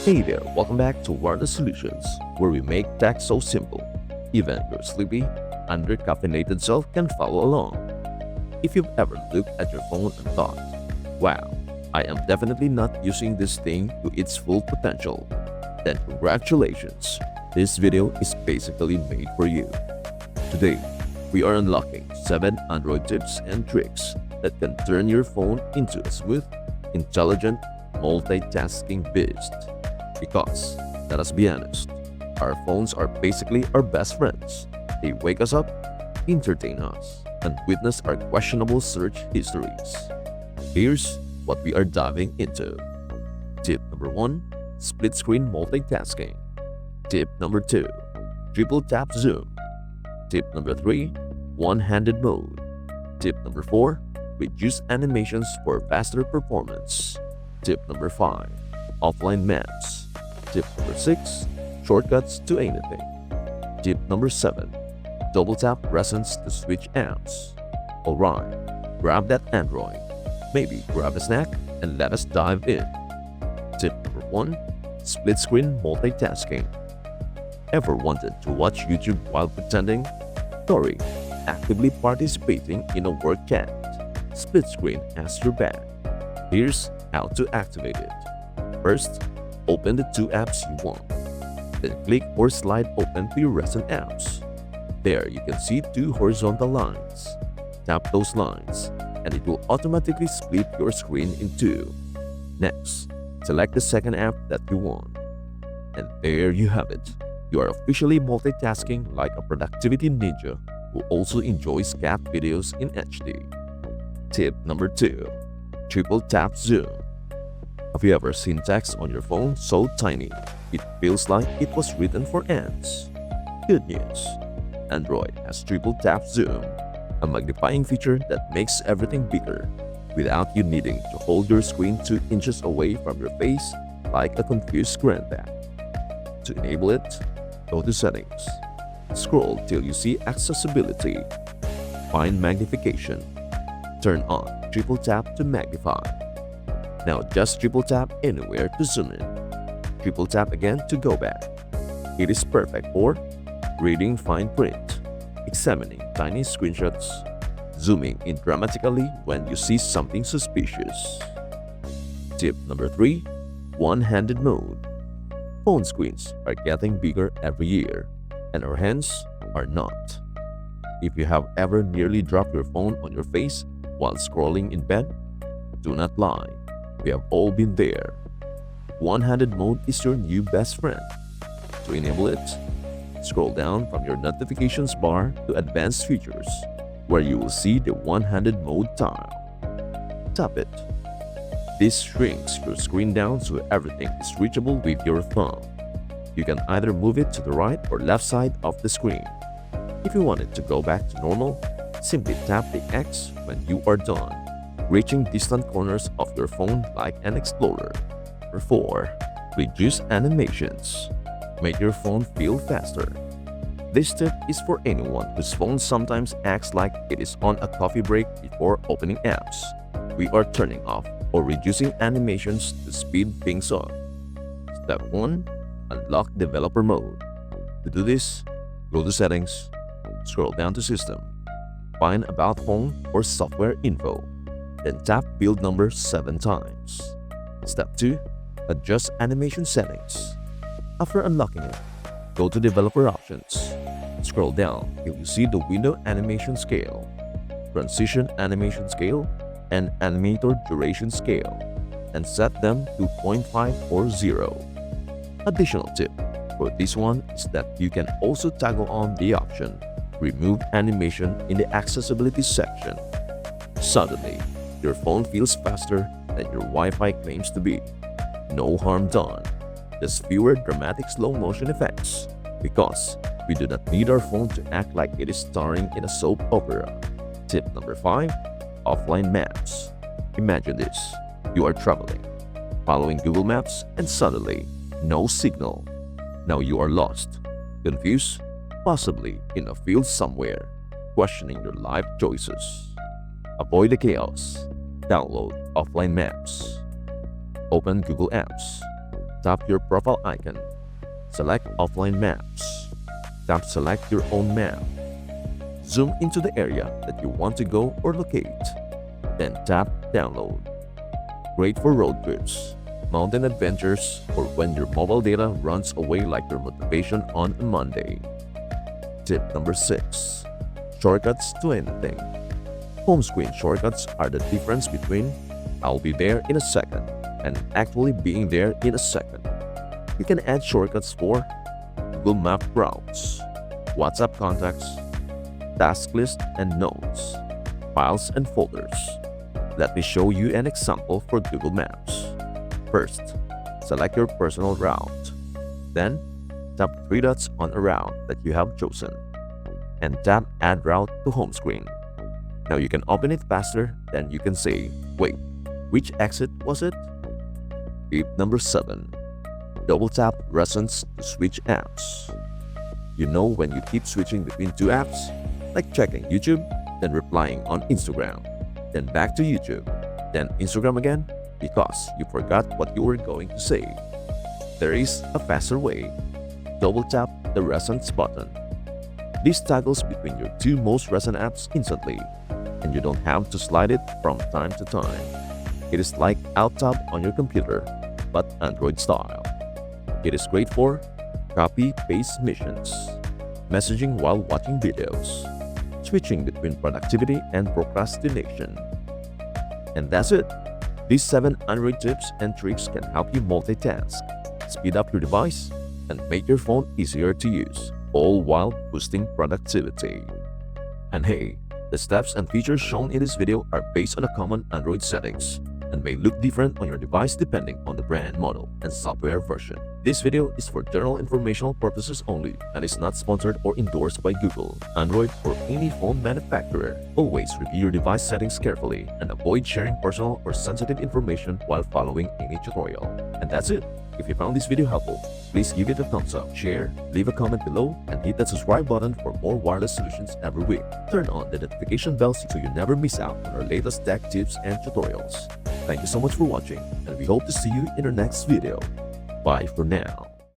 Hey there, welcome back to Wireless Solutions, where we make tech so simple. Even your sleepy, under-caffeinated self can follow along. If you've ever looked at your phone and thought, wow, I am definitely not using this thing to its full potential, then congratulations, this video is basically made for you. Today, we are unlocking 7 Android tips and tricks that can turn your phone into a smooth, intelligent, multitasking beast. Because, let us be honest, our phones are basically our best friends. They wake us up, entertain us, and witness our questionable search histories. Here's what we are diving into. Tip number 1, split screen multitasking. Tip number 2, triple tap zoom. Tip number 3, one-handed mode. Tip number 4, reduce animations for faster performance. Tip number 5, offline maps. Tip number 6, shortcuts to anything. Tip number 7, double tap presence to switch apps. Alright, grab that Android, maybe grab a snack, and let us dive in. Tip number 1, split screen multitasking. Ever wanted to watch YouTube while pretending? Sorry, actively participating in a work chat. Split screen has your back. Here's how to activate it. First, open the 2 apps you want. Then click or slide open to your recent apps. There you can see 2 horizontal lines. Tap those lines and it will automatically split your screen in 2. Next, select the second app that you want. And there you have it. You are officially multitasking like a productivity ninja who also enjoys cat videos in HD. Tip number 2, triple tap zoom. Have you ever seen text on your phone so tiny, it feels like it was written for ants? Good news! Android has triple tap zoom, a magnifying feature that makes everything bigger without you needing to hold your screen 2 inches away from your face like a confused granddad. To enable it, go to Settings. Scroll till you see Accessibility. Find Magnification. Turn on triple tap to magnify. Now just triple tap anywhere to zoom in. Triple tap again to go back. It is perfect for reading fine print, examining tiny screenshots, zooming in dramatically when you see something suspicious. Tip number 3, one-handed mode. Phone screens are getting bigger every year, and our hands are not. If you have ever nearly dropped your phone on your face while scrolling in bed, do not lie. We have all been there. One-handed mode is your new best friend. To enable it, scroll down from your notifications bar to Advanced Features, where you will see the one-handed mode tile. Tap it. This shrinks your screen down so everything is reachable with your thumb. You can either move it to the right or left side of the screen. If you want it to go back to normal, simply tap the X when you are done, reaching distant corners of your phone like an explorer. Number 4, reduce animations. Make your phone feel faster. This tip is for anyone whose phone sometimes acts like it is on a coffee break before opening apps. We are turning off or reducing animations to speed things up. Step 1, unlock developer mode. To do this, go to Settings, scroll down to System, find About Phone or Software Info, then tap build number 7 times. Step 2, adjust animation settings. After unlocking it, go to Developer Options. Scroll down till you see the Window Animation Scale, Transition Animation Scale, and Animator Duration Scale, and set them to 0.5 or 0. Additional tip for this one is that you can also toggle on the option Remove Animation in the Accessibility section. Suddenly, your phone feels faster than your Wi-Fi claims to be. No harm done, just fewer dramatic slow motion effects, because we do not need our phone to act like it is starring in a soap opera. Tip number 5, offline maps. Imagine this, you are traveling, following Google Maps, and suddenly, no signal. Now you are lost, confused, possibly in a field somewhere, questioning your life choices. Avoid the chaos. Download offline maps. Open Google Apps. Tap your profile icon. Select Offline Maps. Tap Select your own map. Zoom into the area that you want to go or locate. Then tap Download. Great for road trips, mountain adventures, or when your mobile data runs away like your motivation on a Monday. Tip number 6. Shortcuts to anything. Home screen shortcuts are the difference between "I'll be there in a second" and actually being there in a second. You can add shortcuts for Google Map routes, WhatsApp contacts, task list and notes, files and folders. Let me show you an example for Google Maps. First, select your personal route. Then, tap 3 dots on a route that you have chosen and tap Add Route to Home Screen. Now you can open it faster than you can say, "Wait, which exit was it?" Tip number 7. Double tap Recents to switch apps. You know when you keep switching between 2 apps, like checking YouTube, then replying on Instagram, then back to YouTube, then Instagram again because you forgot what you were going to say. There is a faster way. Double tap the Recents button. This toggles between your 2 most recent apps instantly, and you don't have to slide it from time to time. It is like Alt Tab on your computer, but Android style. It is great for copy-paste missions, messaging while watching videos, switching between productivity and procrastination. And that's it. These 7 Android tips and tricks can help you multitask, speed up your device, and make your phone easier to use, all while boosting productivity. And hey, the steps and features shown in this video are based on a common Android settings and may look different on your device depending on the brand, model, and software version. This video is for general informational purposes only and is not sponsored or endorsed by Google, Android, or any phone manufacturer. Always review your device settings carefully and avoid sharing personal or sensitive information while following any tutorial. And that's it. If you found this video helpful, please give it a thumbs up, share, leave a comment below, and hit that subscribe button for more wireless solutions every week. Turn on the notification bell so you never miss out on our latest tech tips and tutorials. Thank you so much for watching, and we hope to see you in our next video. Bye for now.